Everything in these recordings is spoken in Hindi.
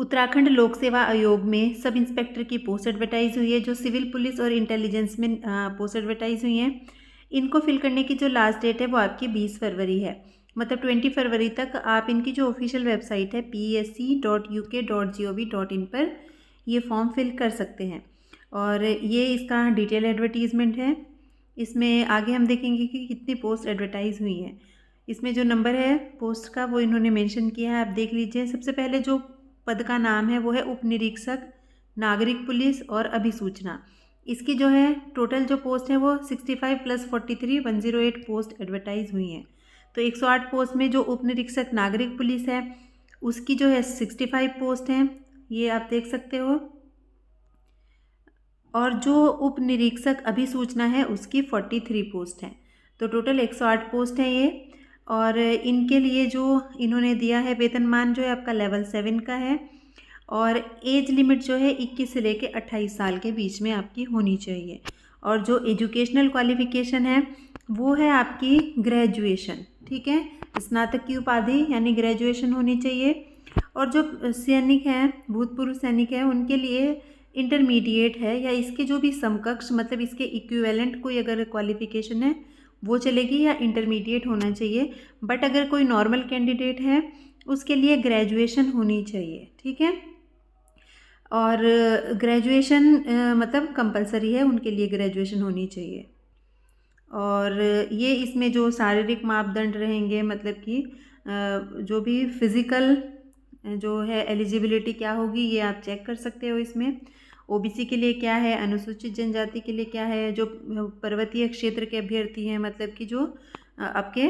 उत्तराखंड लोक सेवा आयोग में सब इंस्पेक्टर की पोस्ट एडवर्टाइज हुई है। जो सिविल पुलिस और इंटेलिजेंस में पोस्ट एडवर्टाइज हुई हैं, इनको फिल करने की जो लास्ट डेट है वो आपकी 20 फरवरी है। मतलब 20 फरवरी तक आप इनकी जो ऑफिशियल वेबसाइट है psc.uk.gov.in पर ये फॉर्म फिल कर सकते हैं। और ये इसका डिटेल एडवर्टीज़मेंट है। इसमें आगे हम देखेंगे कि कितनी पोस्ट एडवर्टाइज हुई हैं। इसमें जो नंबर है पोस्ट का वो इन्होंने मेंशन किया है, आप देख लीजिए। सबसे पहले जो पद का नाम है वो है उप निरीक्षक नागरिक पुलिस और अभिसूचना। इसकी जो है टोटल जो पोस्ट है वो 65 + 43 108 पोस्ट एडवर्टाइज हुई हैं। तो 108 पोस्ट में जो उप निरीक्षक नागरिक पुलिस है उसकी जो है 65 पोस्ट हैं, ये आप देख सकते हो। और जो उप निरीक्षक अभिसूचना है उसकी 43 पोस्ट हैं। तो टोटल 108 पोस्ट हैं ये। और इनके लिए जो इन्होंने दिया है वेतनमान जो है आपका लेवल 7 का है। और एज लिमिट जो है 21 से लेके 28 साल के बीच में आपकी होनी चाहिए। और जो एजुकेशनल क्वालिफिकेशन है वो है आपकी ग्रेजुएशन, ठीक है। स्नातक की उपाधि यानी ग्रेजुएशन होनी चाहिए। और जो सैनिक हैं, भूतपूर्व सैनिक हैं, उनके लिए इंटरमीडिएट है या इसके जो भी समकक्ष मतलब इसके इक्विवेलेंट कोई अगर क्वालिफिकेशन है वो चलेगी या इंटरमीडिएट होना चाहिए। बट अगर कोई नॉर्मल कैंडिडेट है उसके लिए ग्रेजुएशन होनी चाहिए, ठीक है। और ग्रेजुएशन मतलब कंपलसरी है, उनके लिए ग्रेजुएशन होनी चाहिए। और ये इसमें जो शारीरिक मापदंड रहेंगे मतलब कि जो भी फिज़िकल जो है एलिजिबिलिटी क्या होगी ये आप चेक कर सकते हो। इसमें ओबीसी के लिए क्या है, अनुसूचित जनजाति के लिए क्या है, जो पर्वतीय क्षेत्र के अभ्यर्थी हैं मतलब कि जो आपके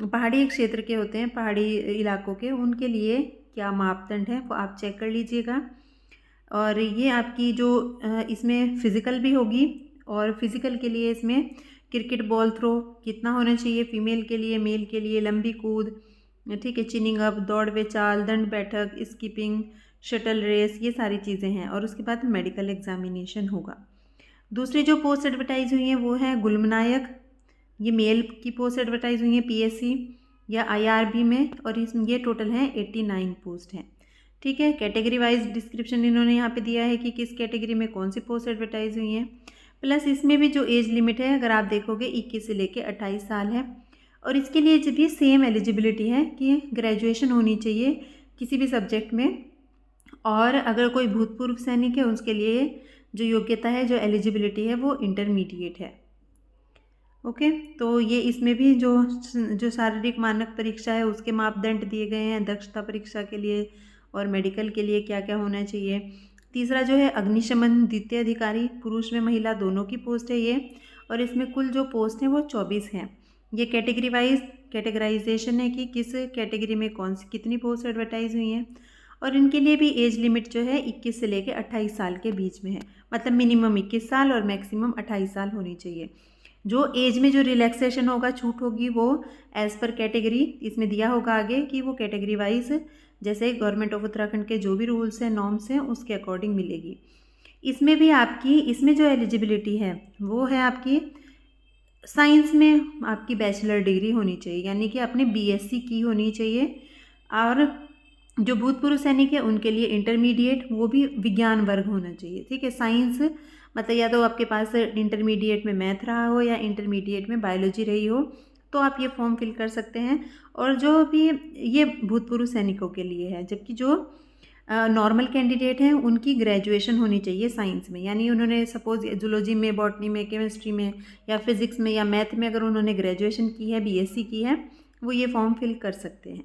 पहाड़ी क्षेत्र के होते हैं, पहाड़ी इलाकों के, उनके लिए क्या मापदंड है वो आप चेक कर लीजिएगा। और ये आपकी जो इसमें फ़िज़िकल भी होगी। और फिज़िकल के लिए इसमें क्रिकेट बॉल थ्रो कितना होना चाहिए फीमेल के लिए, मेल के लिए लंबी कूद, ठीक है, चिनिंग अप, दौड़ वे चाल, दंड बैठक, स्कीपिंग, शटल रेस, ये सारी चीज़ें हैं। और उसके बाद मेडिकल एग्जामिनेशन होगा। दूसरी जो पोस्ट एडवर्टाइज हुई हैं वो है गुलमनायक। ये मेल की पोस्ट एडवर्टाइज हुई हैं पीएससी या आईआरबी में। और इसमें ये टोटल है 89 पोस्ट हैं, ठीक है। कैटेगरी वाइज डिस्क्रिप्शन इन्होंने यहाँ पे दिया है कि किस कैटेगरी में कौन सी पोस्ट एडवर्टाइज हुई हैं। प्लस इसमें भी जो एज लिमिट है अगर आप देखोगे 21 से लेके 28 साल है। और इसके लिए जो भी सेम एलिजिबिलिटी है कि ग्रेजुएशन होनी चाहिए किसी भी सब्जेक्ट में। और अगर कोई भूतपूर्व सैनिक है उसके लिए जो योग्यता है, जो एलिजिबिलिटी है वो इंटरमीडिएट है। ओके, तो ये इसमें भी जो शारीरिक मानक परीक्षा है उसके मापदंड दिए गए हैं दक्षता परीक्षा के लिए और मेडिकल के लिए क्या क्या होना चाहिए। तीसरा जो है अग्निशमन द्वितीय अधिकारी, पुरुष में महिला दोनों की पोस्ट है ये। और इसमें कुल जो पोस्ट हैं वो 24 हैं। ये कैटेगरी वाइज कैटेगराइजेशन है कि किस कैटेगरी में कौन सी कितनी पोस्ट एडवर्टाइज हुई हैं। और इनके लिए भी एज लिमिट जो है 21 से लेकर 28 साल के बीच में है। मतलब मिनिमम 21 साल और मैक्सिमम 28 साल होनी चाहिए। जो एज में जो रिलैक्सेशन होगा, छूट होगी, वो एज़ पर कैटेगरी इसमें दिया होगा आगे कि वो कैटेगरी वाइज जैसे गवर्नमेंट ऑफ उत्तराखंड के जो भी रूल्स हैं, नॉर्म्स हैं, उसके अकॉर्डिंग मिलेगी। इसमें भी आपकी इसमें जो एलिजिबिलिटी है वो है आपकी साइंस में आपकी बैचलर डिग्री होनी चाहिए, यानी कि आपने बीएससी की होनी चाहिए। और जो भूतपूर्व सैनिक है उनके लिए इंटरमीडिएट, वो भी विज्ञान वर्ग होना चाहिए, ठीक है। साइंस मतलब या तो आपके पास इंटरमीडिएट में मैथ रहा हो या इंटरमीडिएट में बायोलॉजी रही हो तो आप ये फॉर्म फिल कर सकते हैं। और जो भी ये भूतपूर्व सैनिकों के लिए है, जबकि जो नॉर्मल कैंडिडेट हैं उनकी ग्रेजुएशन होनी चाहिए साइंस में। यानी उन्होंने सपोज जूलॉजी में, बॉटनी में, केमिस्ट्री में या फिज़िक्स में या मैथ में अगर उन्होंने ग्रेजुएशन की है, बीएससी की है, वो ये फॉर्म फिल कर सकते हैं,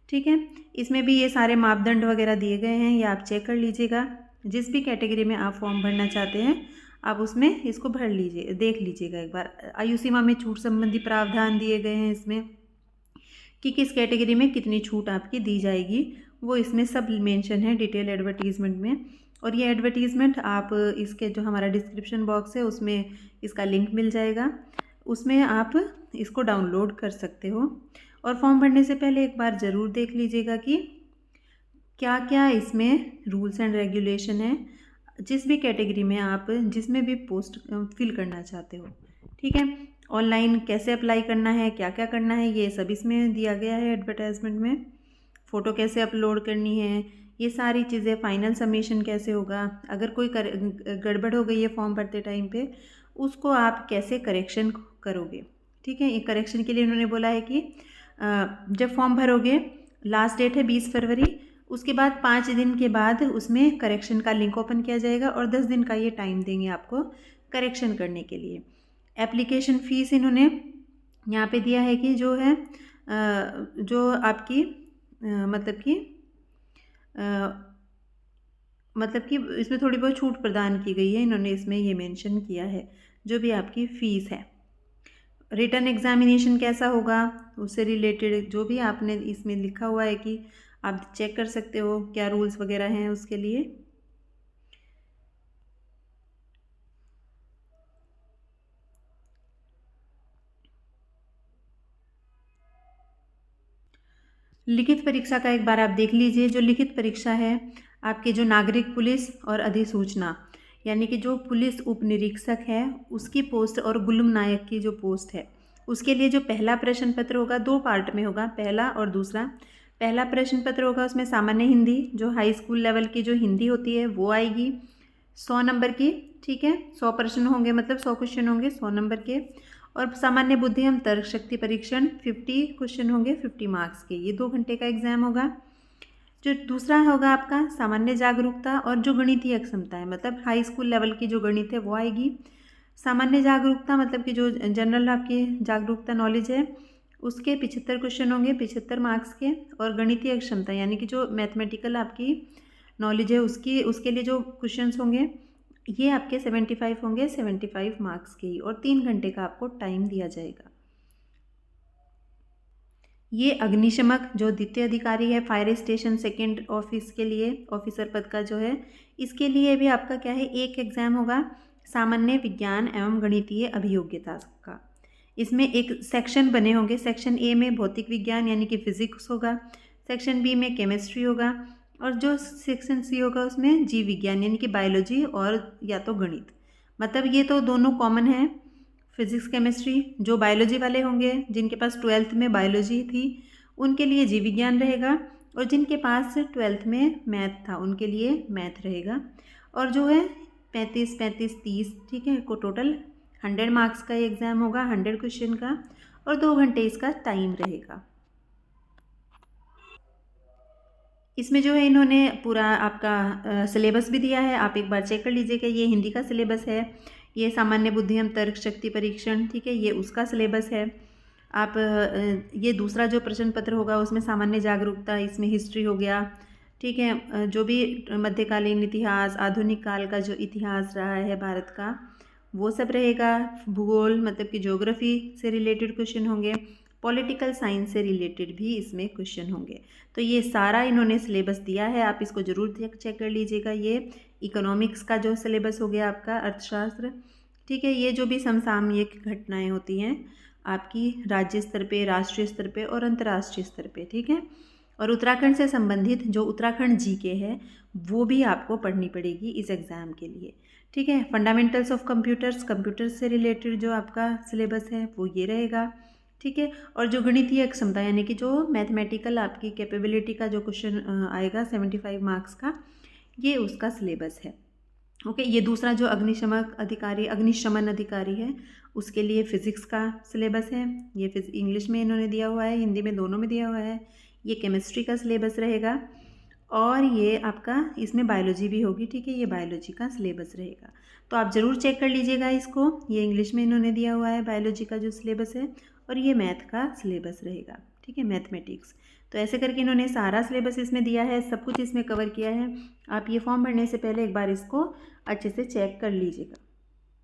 ठीक है। इसमें भी ये सारे मापदंड वगैरह दिए गए हैं, ये आप चेक कर लीजिएगा। जिस भी कैटेगरी में आप फॉर्म भरना चाहते हैं आप उसमें इसको भर लीजिए, देख लीजिएगा एक बार। आयु सीमा में छूट संबंधी प्रावधान दिए गए हैं इसमें कि किस कैटेगरी में कितनी छूट आपकी दी जाएगी, वो इसमें सब मेंशन है डिटेल एडवर्टीज़मेंट में। और ये एडवर्टीज़मेंट आप इसके जो हमारा डिस्क्रिप्शन बॉक्स है उसमें इसका लिंक मिल जाएगा, उसमें आप इसको डाउनलोड कर सकते हो। और फॉर्म भरने से पहले एक बार ज़रूर देख लीजिएगा कि क्या क्या इसमें रूल्स एंड रेगुलेशन है, जिस भी कैटेगरी में आप जिसमें भी पोस्ट फिल करना चाहते हो, ठीक है। ऑनलाइन कैसे अप्लाई करना है, क्या क्या करना है, ये सब इसमें दिया गया है एडवर्टाइजमेंट में। फ़ोटो कैसे अपलोड करनी है, ये सारी चीज़ें, फाइनल सबमिशन कैसे होगा, अगर कोई गड़बड़ हो गई है फॉर्म भरते टाइम पे, उसको आप कैसे करेक्शन करोगे। ठीक है, ये करेक्शन के लिए उन्होंने बोला है कि जब फॉर्म भरोगे, लास्ट डेट है 20 फरवरी, उसके बाद 5 दिन के बाद उसमें करेक्शन का लिंक ओपन किया जाएगा और 10 दिन का ये टाइम देंगे आपको करेक्शन करने के लिए। एप्लीकेशन फ़ीस इन्होंने यहाँ पे दिया है कि जो है जो आपकी मतलब कि इसमें थोड़ी बहुत छूट प्रदान की गई है, इन्होंने इसमें ये मेंशन किया है, जो भी आपकी फ़ीस है। रिटन एग्जामिनेशन कैसा होगा, उससे रिलेटेड जो भी आपने इसमें लिखा हुआ है कि आप चेक कर सकते हो क्या रूल्स वगैरह हैं उसके लिए। लिखित परीक्षा का एक बार आप देख लीजिए। जो लिखित परीक्षा है आपके, जो नागरिक पुलिस और अधिसूचना, यानी कि जो पुलिस उप निरीक्षक है उसकी पोस्ट और गुलम नायक की जो पोस्ट है, उसके लिए जो पहला प्रश्न पत्र होगा, 2 पार्ट में होगा, पहला और दूसरा। पहला प्रश्न पत्र होगा उसमें सामान्य हिंदी, जो हाई स्कूल लेवल की जो हिंदी होती है वो आएगी, 100 नंबर की। ठीक है, 100 प्रश्न होंगे, मतलब 100 क्वेश्चन होंगे 100 नंबर के। और सामान्य बुद्धि एवं तर्क शक्ति परीक्षण 50 क्वेश्चन होंगे 50 मार्क्स के। ये 2 घंटे का एग्जाम होगा। जो दूसरा होगा आपका सामान्य जागरूकता और जो गणितीय क्षमता है, मतलब हाई स्कूल लेवल की जो गणित है वो आएगी। सामान्य जागरूकता मतलब कि जो जनरल आपकी जागरूकता नॉलेज है उसके 75 क्वेश्चन होंगे 75 मार्क्स के। और गणितीय क्षमता यानी कि जो मैथमेटिकल आपकी नॉलेज है उसके लिए जो क्वेश्चंस होंगे ये आपके 75 होंगे 75 मार्क्स के ही, और 3 घंटे का आपको टाइम दिया जाएगा। ये अग्निशमक जो द्वितीय अधिकारी है, फायर स्टेशन सेकंड ऑफिस के लिए ऑफिसर पद का जो है, इसके लिए भी आपका क्या है, एक एग्ज़ाम होगा सामान्य विज्ञान एवं गणितीय अभियोग्यता का। इसमें एक सेक्शन बने होंगे। सेक्शन ए में भौतिक विज्ञान यानी कि फिजिक्स होगा, सेक्शन बी में केमिस्ट्री होगा, और जो सेक्शन सी होगा उसमें जीव विज्ञान यानी कि बायोलॉजी और या तो गणित। मतलब ये तो दोनों कॉमन है, फिजिक्स केमिस्ट्री। जो बायोलॉजी वाले होंगे जिनके पास 12th में बायोलॉजी थी उनके लिए जीव विज्ञान रहेगा, और जिनके पास 12th में मैथ था उनके लिए मैथ रहेगा। और जो है 35 35 30, ठीक है, को टोटल 100 मार्क्स का एग्ज़ाम होगा, 100 क्वेश्चन का, और 2 घंटे इसका टाइम रहेगा। इसमें जो है इन्होंने पूरा आपका सिलेबस भी दिया है, आप एक बार चेक कर लीजिएगा। ये हिंदी का सिलेबस है, ये सामान्य बुद्धि एवं तर्क शक्ति परीक्षण, ठीक है, ये उसका सिलेबस है। आप ये दूसरा जो प्रश्न पत्र होगा उसमें सामान्य जागरूकता, इसमें हिस्ट्री हो गया, ठीक है, जो भी मध्यकालीन इतिहास, आधुनिक काल का जो इतिहास रहा है भारत का वो सब रहेगा। भूगोल मतलब कि ज्योग्राफी से रिलेटेड क्वेश्चन होंगे, पॉलिटिकल साइंस से रिलेटेड भी इसमें क्वेश्चन होंगे। तो ये सारा इन्होंने सिलेबस दिया है, आप इसको ज़रूर चेक कर लीजिएगा। ये इकोनॉमिक्स का जो सिलेबस हो गया आपका, अर्थशास्त्र, ठीक है, ये जो भी समसामयिक घटनाएं होती हैं आपकी राज्य स्तर पे, राष्ट्रीय स्तर पे और अंतर्राष्ट्रीय स्तर पे, ठीक है। और उत्तराखंड से संबंधित जो उत्तराखंड जीके है वो भी आपको पढ़नी पड़ेगी इस एग्ज़ाम के लिए, ठीक है। फंडामेंटल्स ऑफ कंप्यूटर्स, कंप्यूटर्स से रिलेटेड जो आपका सिलेबस है वो ये रहेगा, ठीक है। और जो गणितीय क्षमता यानी कि जो मैथमेटिकल आपकी कैपेबिलिटी का जो क्वेश्चन आएगा 75 मार्क्स का, ये उसका सिलेबस है। ओके, ये दूसरा जो अग्निशमन अधिकारी है उसके लिए फ़िज़िक्स का सिलेबस है। ये इंग्लिश में इन्होंने दिया हुआ है, हिंदी में, दोनों में दिया हुआ है। ये केमिस्ट्री का सिलेबस रहेगा, और ये आपका इसमें बायोलॉजी भी होगी, ठीक है, ये बायोलॉजी का सिलेबस रहेगा। तो आप ज़रूर चेक कर लीजिएगा इसको। ये इंग्लिश में इन्होंने दिया हुआ है बायोलॉजी का जो सिलेबस है, और ये मैथ का सिलेबस रहेगा, ठीक है, मैथमेटिक्स। तो ऐसे करके इन्होंने सारा सिलेबस इसमें दिया है, सब कुछ इसमें कवर किया है। आप ये फॉर्म भरने से पहले एक बार इसको अच्छे से चेक कर लीजिएगा।